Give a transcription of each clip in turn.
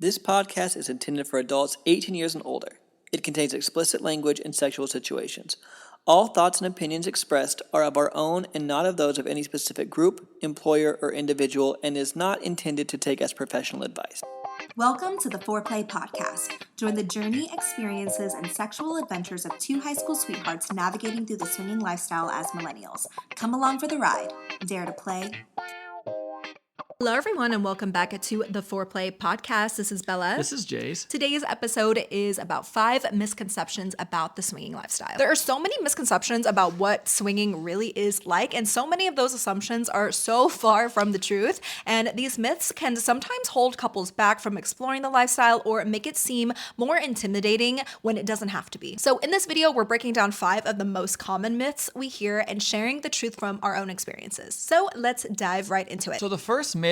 This podcast is intended for adults 18 years and older. It contains explicit language and sexual situations. All thoughts and opinions expressed are of our own and not of those of any specific group, employer, or individual, and is not intended to take as professional advice. Welcome to the Foreplay Podcast. Join the journey, experiences, and sexual adventures of two high school sweethearts navigating through the swinging lifestyle as millennials. Come along for the ride. Dare to play? Hello, everyone, and welcome back to the Foreplay Podcast. This is Bella. This is Jase. Today's episode is about 5 misconceptions about the swinging lifestyle. There are so many misconceptions about what swinging really is like, and so many of those assumptions are so far from the truth. And these myths can sometimes hold couples back from exploring the lifestyle or make it seem more intimidating when it doesn't have to be. So in this video, we're breaking down 5 of the most common myths we hear and sharing the truth from our own experiences. So let's dive right into it. So the first myth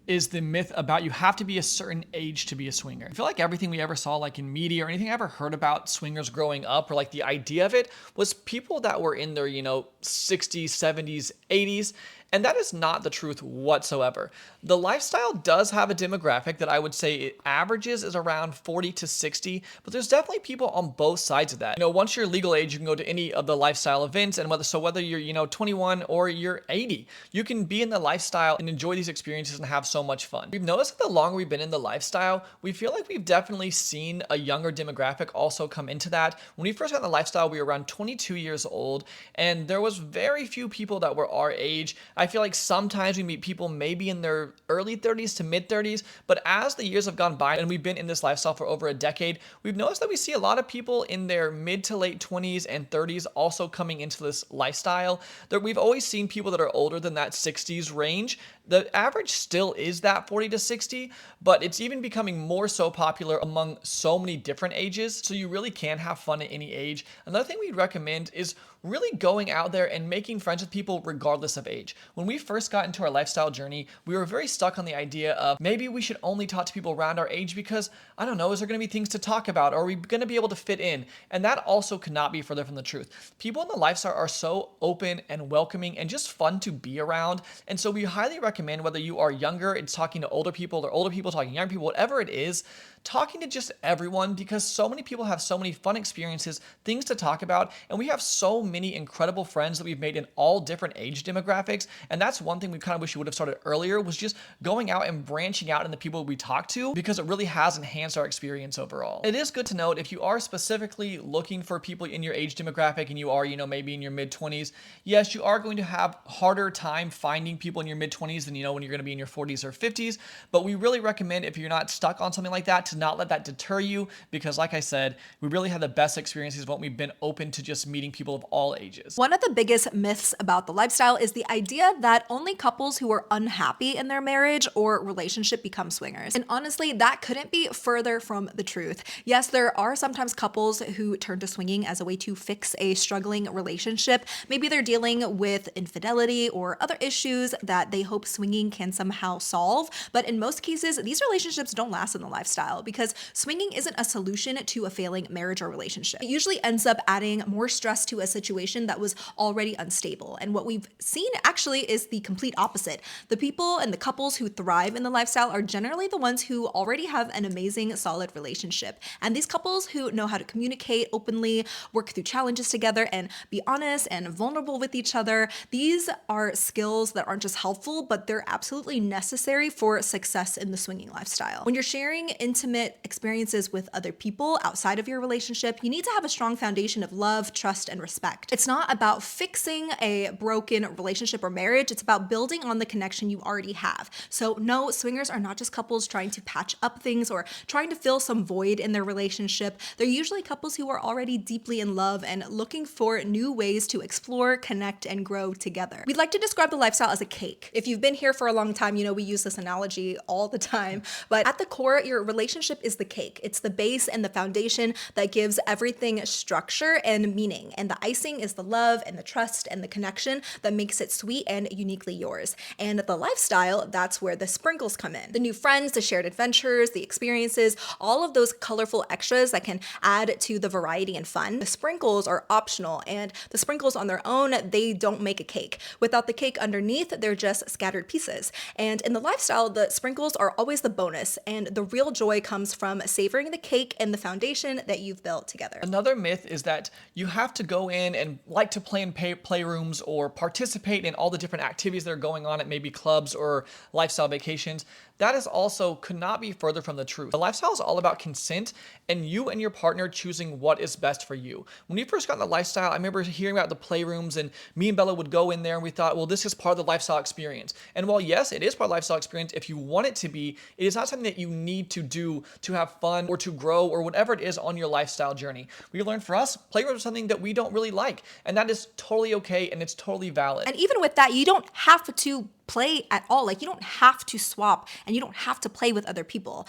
is the myth about you have to be a certain age to be a swinger. I feel like everything we ever saw, like in media or anything I ever heard about swingers growing up, or like the idea of it, was people that were in their, 60s, 70s, 80s. And that is not the truth whatsoever. The lifestyle does have a demographic that I would say it averages is around 40 to 60, but there's definitely people on both sides of that. Once you're legal age, you can go to any of the lifestyle events, and whether you're 21 or you're 80, you can be in the lifestyle and enjoy these experiences and have so much fun. We've noticed that the longer we've been in the lifestyle, we feel like we've definitely seen a younger demographic also come into that. When we first got in the lifestyle, we were around 22 years old, and there was very few people that were our age. I feel like sometimes we meet people maybe in their early 30s to mid 30s, but as the years have gone by and we've been in this lifestyle for over a decade, we've noticed that we see a lot of people in their mid to late 20s and 30s also coming into this lifestyle. We've always seen people that are older than that 60s range. The average still is that 40 to 60, but it's even becoming more so popular among so many different ages, so you really can have fun at any age. Another thing we'd recommend is really going out there and making friends with people regardless of age. When we first got into our lifestyle journey, we were very stuck on the idea of maybe we should only talk to people around our age because, I don't know, is there going to be things to talk about? Or are we going to be able to fit in? And that also cannot be further from the truth. People in the lifestyle are so open and welcoming and just fun to be around. And so we highly recommend, whether you are younger, it's talking to older people, or older people talking to young people, whatever it is, talking to just everyone, because so many people have so many fun experiences, things to talk about, and we have so many incredible friends that we've made in all different age demographics. And that's one thing we kind of wish we would have started earlier, was just going out and branching out in the people we talk to, because it really has enhanced our experience overall. It is good to note, if you are specifically looking for people in your age demographic and you are, maybe in your mid-20s, yes, you are going to have harder time finding people in your mid-20s than, when you're going to be in your 40s or 50s. But we really recommend, if you're not stuck on something like that, to not let that deter you, because like I said, we really have the best experiences when we've been open to just meeting people of all ages. One of the biggest myths about the lifestyle is the idea that only couples who are unhappy in their marriage or relationship become swingers. And honestly, that couldn't be further from the truth. Yes, there are sometimes couples who turn to swinging as a way to fix a struggling relationship. Maybe they're dealing with infidelity or other issues that they hope swinging can somehow solve. But in most cases, these relationships don't last in the lifestyle, because swinging isn't a solution to a failing marriage or relationship. It usually ends up adding more stress to a situation that was already unstable. And what we've seen actually is the complete opposite. The people and the couples who thrive in the lifestyle are generally the ones who already have an amazing, solid relationship. And these couples who know how to communicate openly, work through challenges together, and be honest and vulnerable with each other, these are skills that aren't just helpful, but they're absolutely necessary for success in the swinging lifestyle. When you're sharing intimate experiences with other people outside of your relationship, you need to have a strong foundation of love, trust, and respect. It's not about fixing a broken relationship or marriage. It's about building on the connection you already have. So no, swingers are not just couples trying to patch up things or trying to fill some void in their relationship. They're usually couples who are already deeply in love and looking for new ways to explore, connect, and grow together. We'd like to describe the lifestyle as a cake. If you've been here for a long time, we use this analogy all the time, but at the core, your relationship is the cake. It's the base and the foundation that gives everything structure and meaning. And the icing missing is the love and the trust and the connection that makes it sweet and uniquely yours. And the lifestyle, that's where the sprinkles come in. The new friends, the shared adventures, the experiences, all of those colorful extras that can add to the variety and fun. The sprinkles are optional, and the sprinkles on their own, they don't make a cake. Without the cake underneath, they're just scattered pieces. And in the lifestyle, the sprinkles are always the bonus, and the real joy comes from savoring the cake and the foundation that you've built together. Another myth is that you have to go in and like to play in playrooms or participate in all the different activities that are going on at maybe clubs or lifestyle vacations. That is also could not be further from the truth. The lifestyle is all about consent and you and your partner choosing what is best for you. When we first got in the lifestyle, I remember hearing about the playrooms, and me and Bella would go in there and we thought, well, this is part of the lifestyle experience. And while yes, it is part of the lifestyle experience, if you want it to be, it is not something that you need to do to have fun or to grow or whatever it is on your lifestyle journey. We learned for us, playrooms are something that we don't really like, and that is totally okay and it's totally valid. And even with that, you don't have to play at all. Like, you don't have to swap and you don't have to play with other people.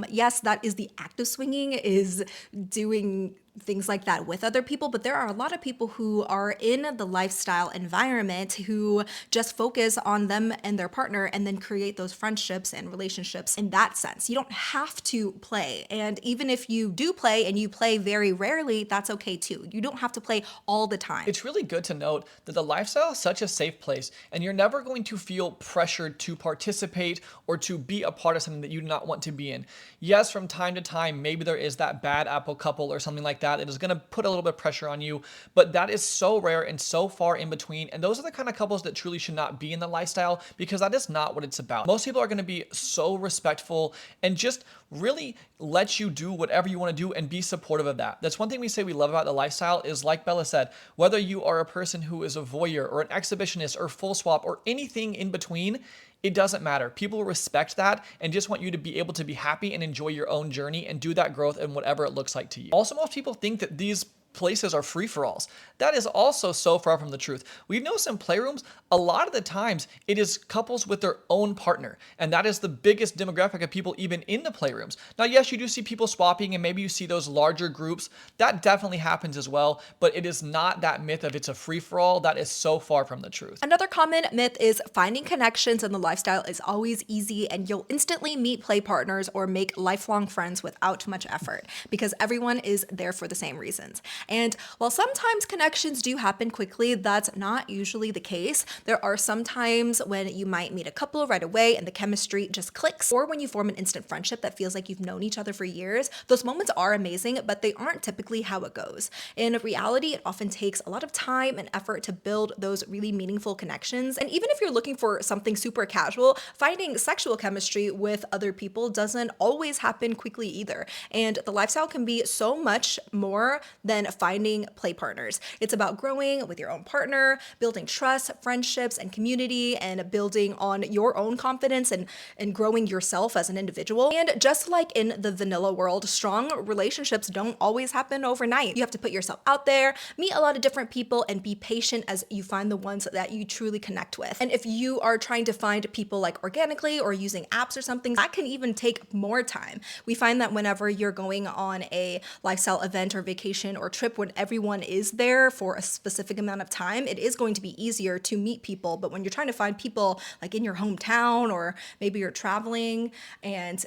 Yes, that is the act of swinging, is doing things like that with other people, but there are a lot of people who are in the lifestyle environment who just focus on them and their partner and then create those friendships and relationships in that sense. You don't have to play. And even if you do play and you play very rarely, that's okay too. You don't have to play all the time. It's really good to note that the lifestyle is such a safe place, and you're never going to feel pressured to participate or to be a part of something that you do not want to be in. Yes, from time to time, maybe there is that bad apple couple or something like that is going to put a little bit of pressure on you, but that is so rare and so far in between. And those are the kind of couples that truly should not be in the lifestyle, because that is not what it's about. Most people are going to be so respectful and just really let you do whatever you want to do and be supportive of that. That's one thing we say we love about the lifestyle is, like Bella said, whether you are a person who is a voyeur or an exhibitionist or full swap or anything in between, it doesn't matter. People respect that and just want you to be able to be happy and enjoy your own journey and do that growth and whatever it looks like to you. Also, most people think that these places are free-for-alls. That is also so far from the truth. We've noticed in playrooms, a lot of the times it is couples with their own partner, and that is the biggest demographic of people even in the playrooms. Now, yes, you do see people swapping, and maybe you see those larger groups. That definitely happens as well, but it is not that myth of it's a free-for-all. That is so far from the truth. Another common myth is finding connections in the lifestyle is always easy and you'll instantly meet play partners or make lifelong friends without much effort, because everyone is there for the same reasons. And while sometimes connections do happen quickly, that's not usually the case. There are some times when you might meet a couple right away and the chemistry just clicks, or when you form an instant friendship that feels like you've known each other for years. Those moments are amazing, but they aren't typically how it goes. In reality, it often takes a lot of time and effort to build those really meaningful connections. And even if you're looking for something super casual, finding sexual chemistry with other people doesn't always happen quickly either. And the lifestyle can be so much more than finding play partners. It's about growing with your own partner, building trust, friendships, and community, and building on your own confidence and growing yourself as an individual. And just like in the vanilla world, strong relationships don't always happen overnight. You have to put yourself out there, meet a lot of different people, and be patient as you find the ones that you truly connect with. And if you are trying to find people like organically or using apps or something, that can even take more time. We find that whenever you're going on a lifestyle event or vacation or trip when everyone is there for a specific amount of time, it is going to be easier to meet people. But when you're trying to find people like in your hometown, or maybe you're traveling and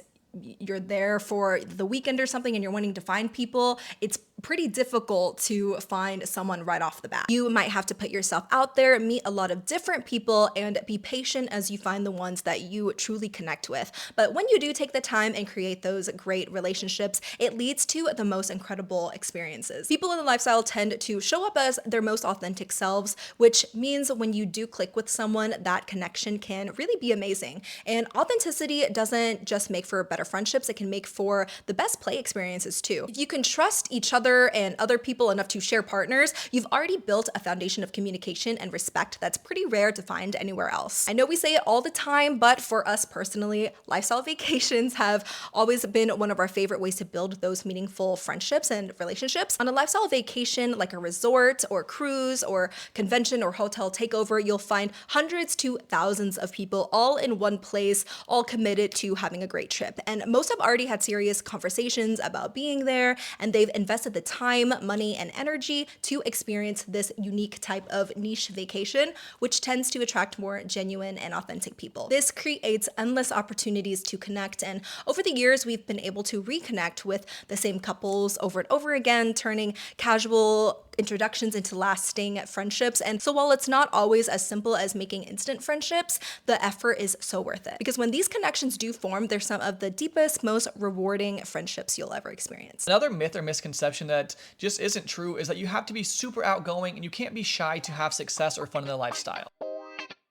you're there for the weekend or something and you're wanting to find people, it's pretty difficult to find someone right off the bat. You might have to put yourself out there, meet a lot of different people, and be patient as you find the ones that you truly connect with. But when you do take the time and create those great relationships, it leads to the most incredible experiences. People in the lifestyle tend to show up as their most authentic selves, which means when you do click with someone, that connection can really be amazing. And authenticity doesn't just make for better friendships, it can make for the best play experiences too. If you can trust each other and other people enough to share partners, you've already built a foundation of communication and respect that's pretty rare to find anywhere else. I know we say it all the time, but for us personally, lifestyle vacations have always been one of our favorite ways to build those meaningful friendships and relationships. On a lifestyle vacation, like a resort or cruise or convention or hotel takeover, you'll find hundreds to thousands of people all in one place, all committed to having a great trip. And most have already had serious conversations about being there, and they've invested the the time, money, and energy to experience this unique type of niche vacation, which tends to attract more genuine and authentic people. This creates endless opportunities to connect, and over the years, we've been able to reconnect with the same couples over and over again, turning casual introductions into lasting friendships. And so while it's not always as simple as making instant friendships, the effort is so worth it. Because when these connections do form, they're some of the deepest, most rewarding friendships you'll ever experience. Another myth or misconception that just isn't true is that you have to be super outgoing and you can't be shy to have success or fun in the lifestyle.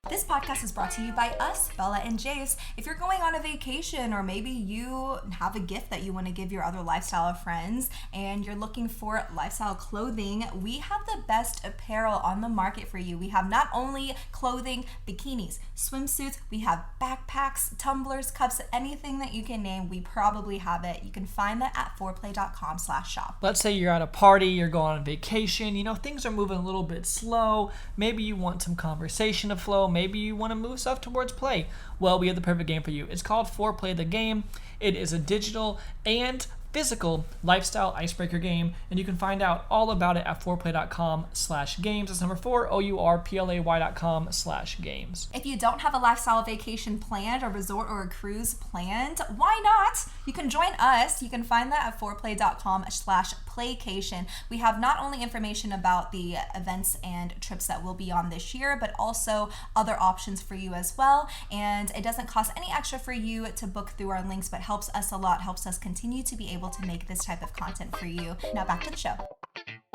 This podcast is brought to you by us, Bella and Jase. If you're going on a vacation, or maybe you have a gift that you want to give your other lifestyle friends and you're looking for lifestyle clothing, we have the best apparel on the market for you. We have not only clothing, bikinis, swimsuits, we have backpacks, tumblers, cups, anything that you can name, we probably have it. You can find that at foreplay.com/shop. Let's say you're at a party, you're going on vacation, things are moving a little bit slow. Maybe you want some conversation to flow. Maybe you want to move stuff towards play. Well, we have the perfect game for you. It's called Foreplay the Game. It is a digital and physical lifestyle icebreaker game, and you can find out all about it at foreplay.com/games. It's number 4, fourplay.com/games. If you don't have a lifestyle vacation planned, a resort or a cruise planned, why not? You can join us. You can find that at foreplay.com/playcation. We have not only information about the events and trips that we'll be on this year, but also other options for you as well. And it doesn't cost any extra for you to book through our links, but helps us a lot, helps us continue to be able to make this type of content for you. Now back to the show.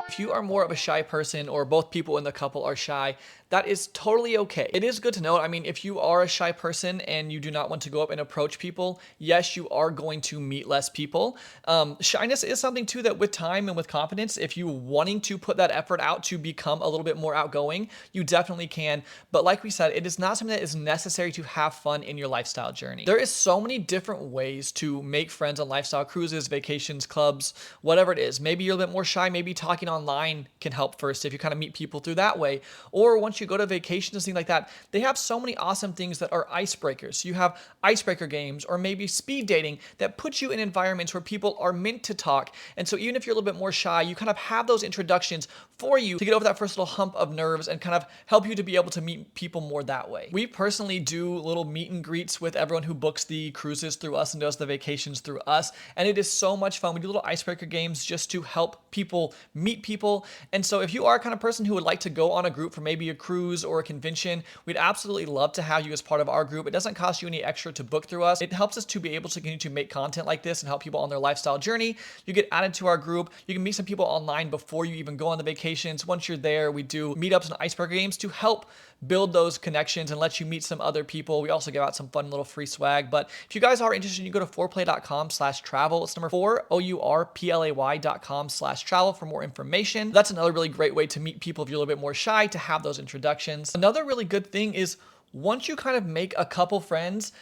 If you are more of a shy person, or both people in the couple are shy, that is totally okay. It is good to know. If you are a shy person and you do not want to go up and approach people, yes, you are going to meet less people. Shyness is something too that with time and with confidence, if you wanting to put that effort out to become a little bit more outgoing, you definitely can. But like we said, it is not something that is necessary to have fun in your lifestyle journey. There is so many different ways to make friends on lifestyle cruises, vacations, clubs, whatever it is. Maybe you're a bit more shy. Maybe talking online can help first if you kind of meet people through that way. Or once you go to vacations and things like that, they have so many awesome things that are icebreakers. So you have icebreaker games, or maybe speed dating that puts you in environments where people are meant to talk. And so even if you're a little bit more shy, you kind of have those introductions for you to get over that first little hump of nerves and kind of help you to be able to meet people more that way. We personally do little meet and greets with everyone who books the cruises through us and does the vacations through us. And it is so much fun. We do little icebreaker games just to help people meet people. And so if you are a kind of person who would like to go on a group for maybe a cruise or a convention, we'd absolutely love to have you as part of our group. It doesn't cost you any extra to book through us. It helps us to be able to continue to make content like this and help people on their lifestyle journey. You get added to our group. You can meet some people online before you even go on the vacations. Once you're there, we do meetups and icebreaker games to help build those connections and let you meet some other people. We also give out some fun little free swag. But if you guys are interested, you go to foreplay.com/travel. It's number 4, fourplay.com/travel for more information. That's another really great way to meet people if you're a little bit more shy, to have those introductions. Another really good thing is once you kind of make a couple friends,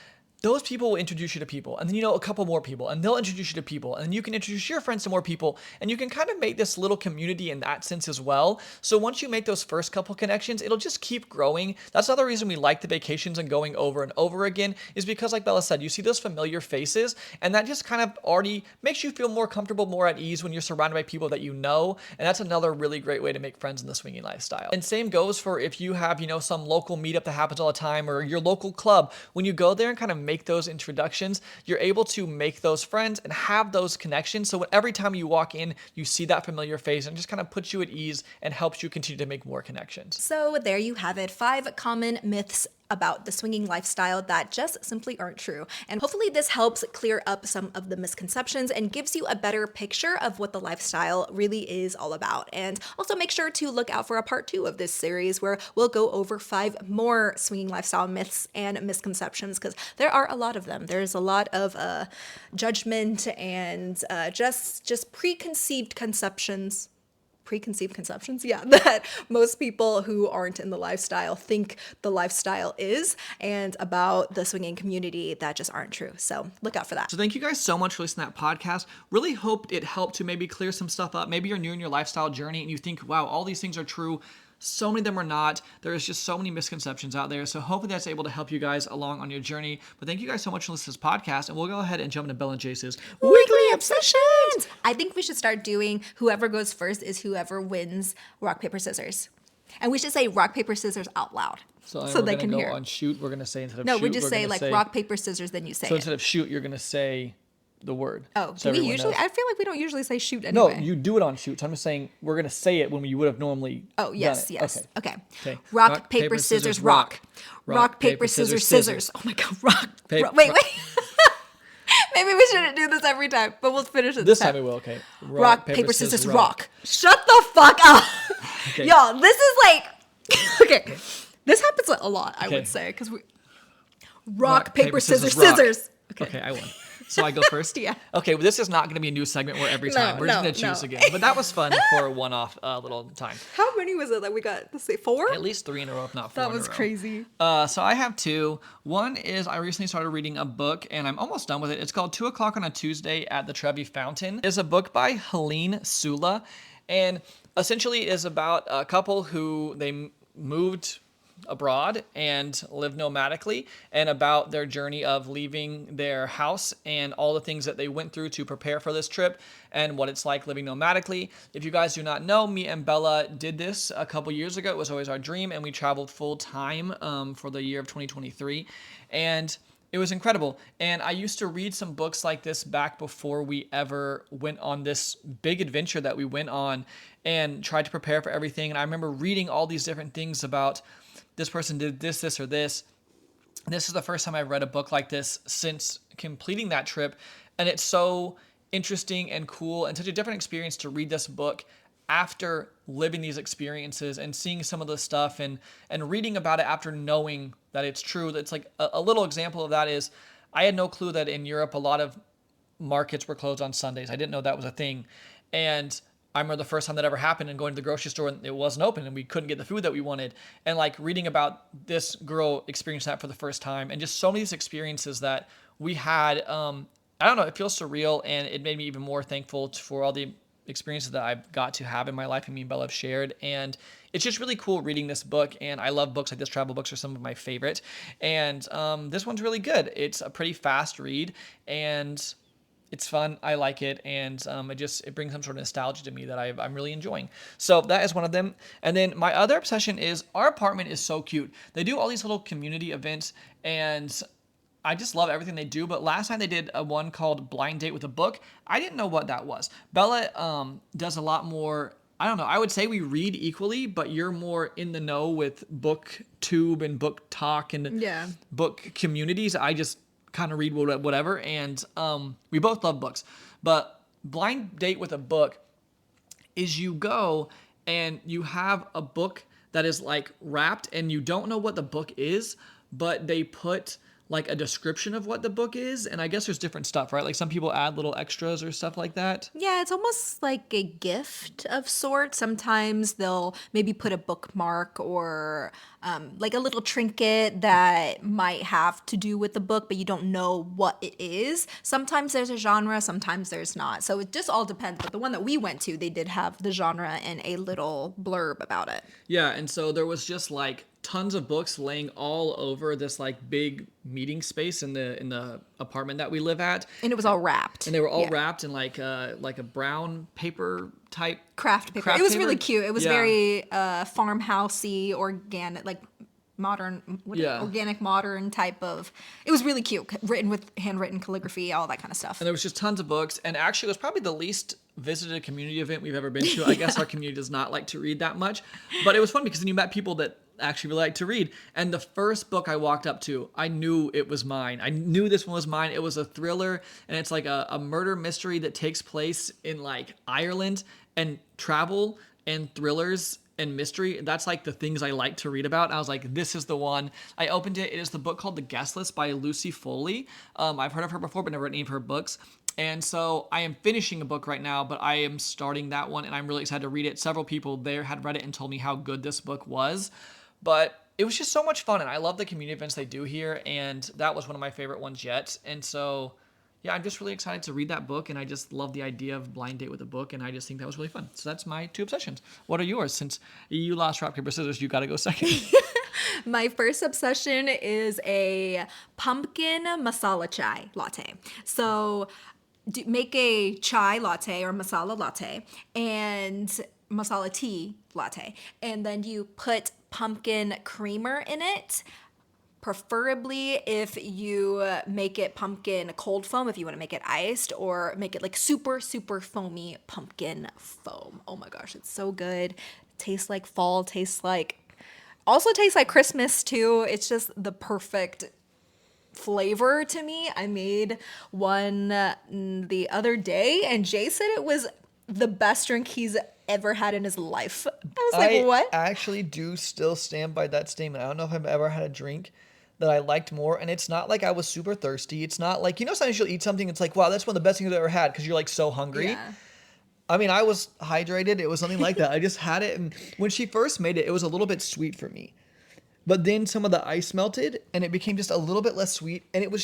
those people will introduce you to people, and then a couple more people, and they'll introduce you to people, and then you can introduce your friends to more people, and you can kind of make this little community in that sense as well. So once you make those first couple connections, it'll just keep growing. That's another reason we like the vacations and going over and over again, is because like Bella said, you see those familiar faces, and that just kind of already makes you feel more comfortable, more at ease when you're surrounded by people that you know, and that's another really great way to make friends in the swinging lifestyle. And same goes for if you have, some local meetup that happens all the time, or your local club. When you go there and kind of make those introductions, you're able to make those friends and have those connections. So every time you walk in, you see that familiar face, and just kind of puts you at ease and helps you continue to make more connections. So there you have it, 5 common myths about the swinging lifestyle that just simply aren't true. And hopefully this helps clear up some of the misconceptions and gives you a better picture of what the lifestyle really is all about. And also make sure to look out for a part 2 of this series, where we'll go over 5 more swinging lifestyle myths and misconceptions, because there are a lot of them. There's a lot of judgment and just preconceived conceptions, that most people who aren't in the lifestyle think the lifestyle is, and about the swinging community that just aren't true. So look out for that. So thank you guys so much for listening to that podcast. Really hope it helped to maybe clear some stuff up. Maybe you're new in your lifestyle journey and you think, wow, all these things are true. So many of them are not. There is just so many misconceptions out there. So hopefully that's able to help you guys along on your journey. But thank you guys so much for listening to this podcast. And we'll go ahead and jump into Bella and Jase's Weekly obsessions. I think we should start doing whoever goes first is whoever wins rock, paper, scissors. And we should say rock, paper, scissors out loud. So they we're can gonna hear. go on shoot. We're gonna say instead of No, shoot, we just we're say gonna like rock, paper, scissors, then you say So it. instead of shoot, you're gonna say the word. Oh, so do we everyone usually? knows. I feel like we don't usually say shoot No, anyway. you do it on shoot. So I'm just saying we're gonna say it when you would have normally. Oh, yes, done it. yes. Okay. Okay. Rock, paper, scissors, rock. Rock, paper, scissors, scissors. Oh my God, rock. Wait. Maybe we shouldn't do this every time, but we'll finish it This time we will. Okay. Rock, paper, scissors, rock. Shut the fuck up. Okay. Y'all, this is like, okay. This happens a lot, I would say, because we. Rock, paper, scissors, rock. scissors. Okay, I won. So I go first? Yeah. Okay, well, this is not going to be a new segment where every time we're just going to choose again. But that was fun for a one-off little time. How many was it that we got? Let's say 4? At least 3 in a row, if not 4 That in a was row. crazy. So I have 2. One is I recently started reading a book, and I'm almost done with it. It's called 2 o'clock on a Tuesday at the Trevi Fountain. It's a book by Helene Sula, and essentially is about a couple who they moved abroad and live nomadically, and about their journey of leaving their house and all the things that they went through to prepare for this trip and what it's like living nomadically. If you guys do not know, me and Bella did this a couple years ago. It was always our dream, and we traveled full time for the year of 2023, and it was incredible. And I used to read some books like this back before we ever went on this big adventure that we went on and tried to prepare for everything. And I remember reading all these different things about this person did this, or this. This is the first time I've read a book like this since completing that trip. And it's so interesting and cool and such a different experience to read this book after living these experiences and seeing some of the stuff and reading about it after knowing that it's true. It's like a little example of that is I had no clue that in Europe a lot of markets were closed on Sundays. I didn't know that was a thing. And I remember the first time that ever happened and going to the grocery store and it wasn't open and we couldn't get the food that we wanted. And like reading about this girl experiencing that for the first time and just so many of these experiences that we had. I don't know, it feels surreal, and it made me even more thankful for all the experiences that I've got to have in my life and me and Bella have shared. And it's just really cool reading this book, and I love books like this. Travel books are some of my favorite. And this one's really good. It's a pretty fast read, and it's fun. I like it, and it brings some sort of nostalgia to me that I'm really enjoying. So that is one of them. And then my other obsession is our apartment is so cute. They do all these little community events, and I just love everything they do. But last time they did a one called Blind Date with a Book. I didn't know what that was. Bella does a lot more. I don't know. I would say we read equally, but you're more in the know with BookTube and Book Talk and book communities. I just kind of read whatever, and we both love books. But Blind Date with a Book is you go and you have a book that is like wrapped and you don't know what the book is, but they put like a description of what the book is, and I guess there's different stuff, right? Like some people add little extras or stuff like that. Yeah, it's almost like a gift of sorts. Sometimes they'll maybe put a bookmark or like a little trinket that might have to do with the book, but you don't know what it is. Sometimes there's a genre, sometimes there's not. So it just all depends. But the one that we went to, they did have the genre and a little blurb about it. Yeah, and so there was just like tons of books laying all over this like big meeting space in the apartment that we live at, and it was all wrapped. And they were all wrapped in like a brown paper type craft paper. It was really cute. It was very farmhousey, organic, like modern, organic modern type of. It was really cute, written with handwritten calligraphy, all that kind of stuff. And there was just tons of books, and actually it was probably the least visited community event we've ever been to. I guess our community does not like to read that much, but it was fun because then you met people that actually really like to read. And the first book I walked up to, I knew it was mine. I knew this one was mine. It was a thriller, and it's like a murder mystery that takes place in like Ireland, and travel and thrillers and mystery. That's like the things I like to read about. And I was like, this is the one. I opened it. It is the book called The Guest List by Lucy Foley. I've heard of her before, but never read any of her books. And so I am finishing a book right now, but I am starting that one, and I'm really excited to read it. Several people there had read it and told me how good this book was. But it was just so much fun, and I love the community events they do here, and that was one of my favorite ones yet. And so yeah, I'm just really excited to read that book, and I just love the idea of blind date with a book, and I just think that was really fun. So that's my 2 obsessions. What are yours? Since you lost rock, paper, scissors, you got to go second. My first obsession is a pumpkin masala chai latte. So make a chai latte or masala latte and masala tea latte, and then you put pumpkin creamer in it. Preferably if you make it pumpkin cold foam, if you want to make it iced, or make it like super, super foamy pumpkin foam. Oh my gosh, it's so good. Tastes like fall, also tastes like Christmas too. It's just the perfect flavor to me. I made one the other day, and Jay said it was the best drink he's ever had in his life. I was like, what? I actually do still stand by that statement. I don't know if I've ever had a drink that I liked more, and it's not like I was super thirsty. It's not like, sometimes you'll eat something, it's like, wow, that's one of the best things I've ever had, because you're like so hungry. Yeah. I mean, I was hydrated. It was something like that. I just had it, and when she first made it, it was a little bit sweet for me. But then some of the ice melted, and it became just a little bit less sweet, and it was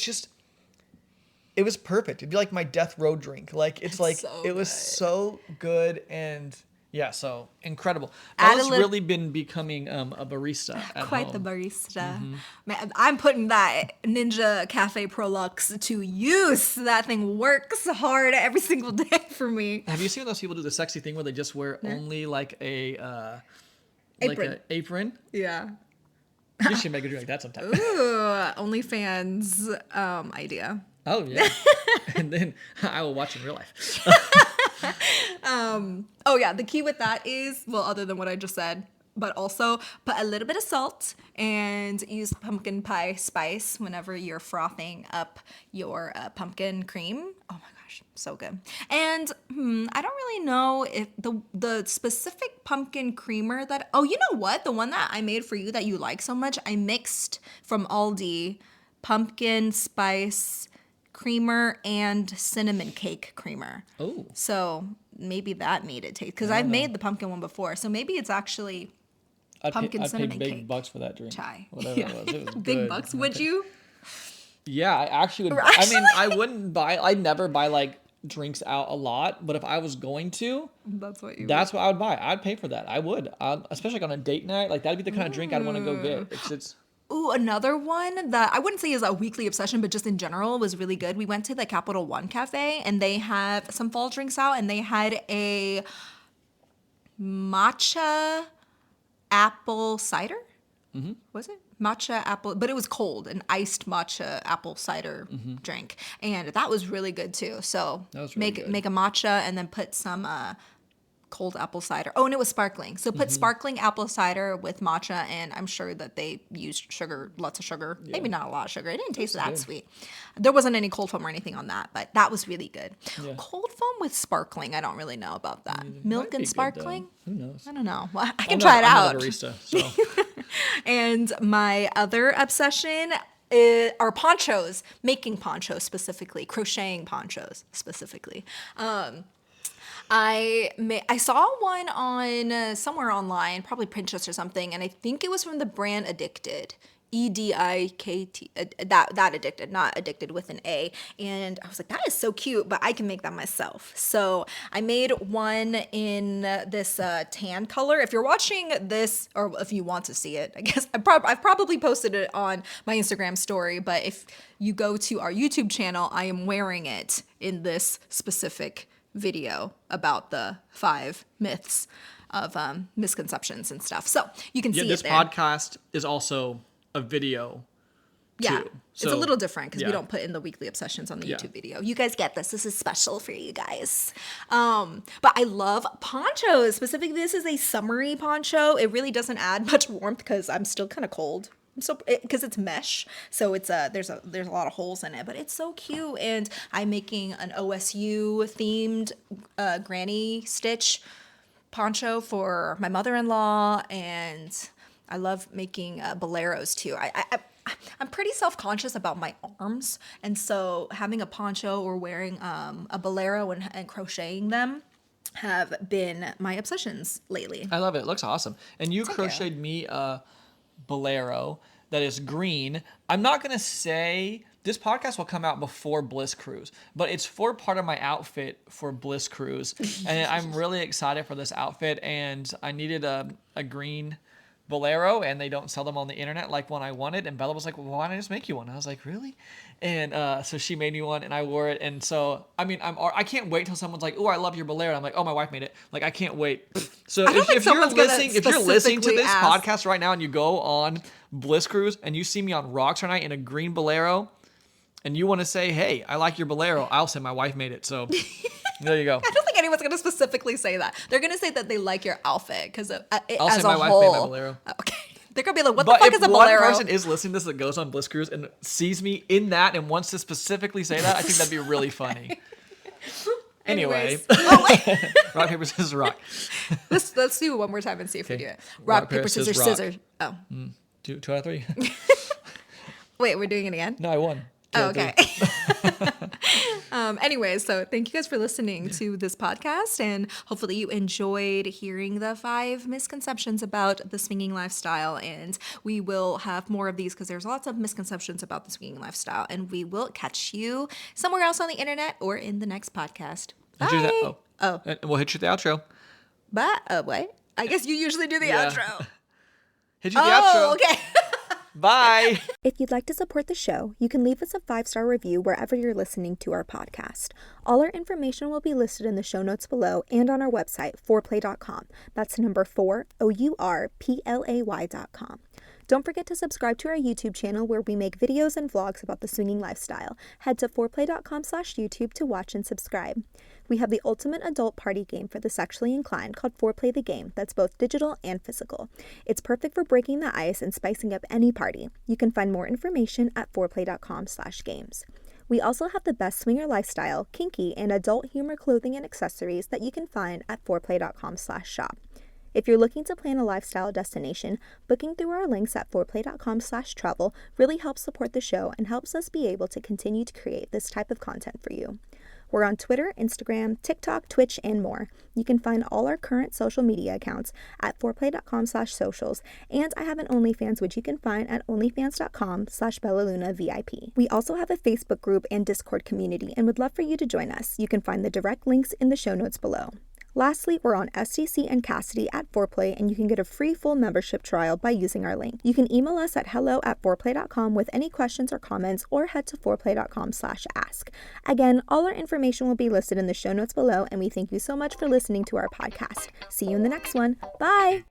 perfect. It'd be like my death row drink. Like, it was so good, and yeah, so incredible. Ella's really been becoming a barista at Quite home. the barista. Man, I'm putting that Ninja Cafe Prolux to use. That thing works hard every single day for me. Have you seen those people do the sexy thing where they just wear only like a Apron. apron? Yeah. You should make a drink like that sometime. Ooh, OnlyFans idea. Oh yeah. And then I will watch in real life. Oh yeah, the key with that is, well, other than what I just said, but also put a little bit of salt and use pumpkin pie spice whenever you're frothing up your pumpkin cream. Oh my gosh, so good. And I don't really know if the specific pumpkin creamer that, oh, you know what? The one that I made for you that you like so much, I mixed from Aldi pumpkin spice creamer and cinnamon cake creamer. Oh. So maybe that made it taste, because I've made the pumpkin one before. So maybe it's actually pumpkin cinnamon I'd pay big cake bucks for that drink. chai. Whatever it was. It was Big good. bucks. Would you? Yeah, I actually would. I mean, I'd never buy like drinks out a lot, but if I was going to, That's what what I would buy. I'd pay for that. I would. Especially like on a date night. Like that'd be the kind of drink I'd want to go get. It's Ooh, another one that I wouldn't say is a weekly obsession, but just in general was really good. We went to the Capital One Cafe, and they have some fall drinks out, and they had a matcha apple cider. Was it matcha apple? But it was cold, an iced matcha apple cider drink, and that was really good too. So That was really good. make a matcha and then put some cold apple cider. Oh, and it was sparkling. So put sparkling apple cider with matcha, and I'm sure that they used sugar, lots of sugar. Maybe not a lot of sugar. It didn't taste that good. sweet. There wasn't any cold foam or anything on that, but that was really good. Yeah. Cold foam with sparkling, I don't really know about that. Might Milk be and good, sparkling? though. Who knows? I don't know. Well, I can I'm try not- it I'm out. not a barista, so. And my other obsession are ponchos, making ponchos specifically, crocheting ponchos specifically. I saw one on somewhere online, probably Pinterest or something, and I think it was from the brand Addicted. EDIKT, that Addicted, not Addicted with an A. And I was like, that is so cute, but I can make that myself. So I made one in this tan color. If you're watching this, or if you want to see it, I guess I've probably posted it on my Instagram story, but if you go to our YouTube channel, I am wearing it in this specific video about the 5 myths of misconceptions and stuff. So you can see This it there. podcast is also a video. Yeah, too. it's a So, little different because yeah. we don't put in the weekly obsessions on the Yeah. YouTube video. You guys get this. This is special for you guys. But I love ponchos. Specifically, this is a summery poncho. It really doesn't add much warmth because I'm still kind of cold. Because it's mesh, so it's there's a lot of holes in it, but it's so cute. And I'm making an OSU themed granny stitch poncho for my mother-in-law, and I love making boleros too. I'm pretty self-conscious about my arms, and so having a poncho or wearing a bolero and crocheting them have been my obsessions lately. I love it. It looks awesome. And you Thank crocheted me a bolero that is green. I'm not going to say this podcast will come out before Bliss Cruise, but it's for part of my outfit for Bliss Cruise. And I'm really excited for this outfit. And I needed a green bolero, and they don't sell them on the internet like one I wanted. And Bella was like, well, why don't I just make you one? I was like, really? And so she made me one, and I wore it. And so, I mean, I can't wait till someone's like, oh, I love your bolero. And I'm like, oh, my wife made it. Like, I can't wait. So if you're listening to this podcast right now and you go on Bliss Cruise and you see me on rocks right now in a green bolero, and you want to say, hey, I like your bolero, I'll say my wife made it. So there you go. I don't think anyone's going to specifically say that. They're going to say that they like your outfit because I'll say my wife made my bolero. Okay. They're going to be like, what the fuck is a bolero? But if one person is listening to this that goes on Bliss Cruise and sees me in that and wants to specifically say that, I think that'd be really funny. Anyway. Rock, paper, scissors, rock. Let's do it one more time and see if we do it. Rock, paper, scissors, scissors. Oh. 2 out of 3. Wait, we're doing it again? No, I won. Oh, okay. Anyways, so thank you guys for listening to this podcast, and hopefully you enjoyed hearing the 5 misconceptions about the swinging lifestyle. And we will have more of these because there's lots of misconceptions about the swinging lifestyle, and we will catch you somewhere else on the internet or in the next podcast. Bye. And we'll hit you with the outro. Bye. Wait. I guess you usually do the outro. Hit you with the outro. Okay. Bye. If you'd like to support the show, you can leave us a 5-star review wherever you're listening to our podcast. All our information will be listed in the show notes below and on our website, fourplay.com. That's number 4, OURPLAY.com. Don't forget to subscribe to our YouTube channel where we make videos and vlogs about the swinging lifestyle. Head to fourplay.com/YouTube to watch and subscribe. We have the ultimate adult party game for the sexually inclined called Foreplay the Game that's both digital and physical. It's perfect for breaking the ice and spicing up any party. You can find more information at foreplay.com/games. We also have the best swinger lifestyle, kinky, and adult humor clothing and accessories that you can find at foreplay.com/shop. If you're looking to plan a lifestyle destination, booking through our links at foreplay.com/travel really helps support the show and helps us be able to continue to create this type of content for you. We're on Twitter, Instagram, TikTok, Twitch, and more. You can find all our current social media accounts at foreplay.com/socials, and I have an OnlyFans which you can find at onlyfans.com/BellaLunaVIP. We also have a Facebook group and Discord community and would love for you to join us. You can find the direct links in the show notes below. Lastly, we're on STC and Cassidy at Foreplay, and you can get a free full membership trial by using our link. You can email us at hello@foreplay.com with any questions or comments, or head to foreplay.com/ask. Again, all our information will be listed in the show notes below, and we thank you so much for listening to our podcast. See you in the next one. Bye!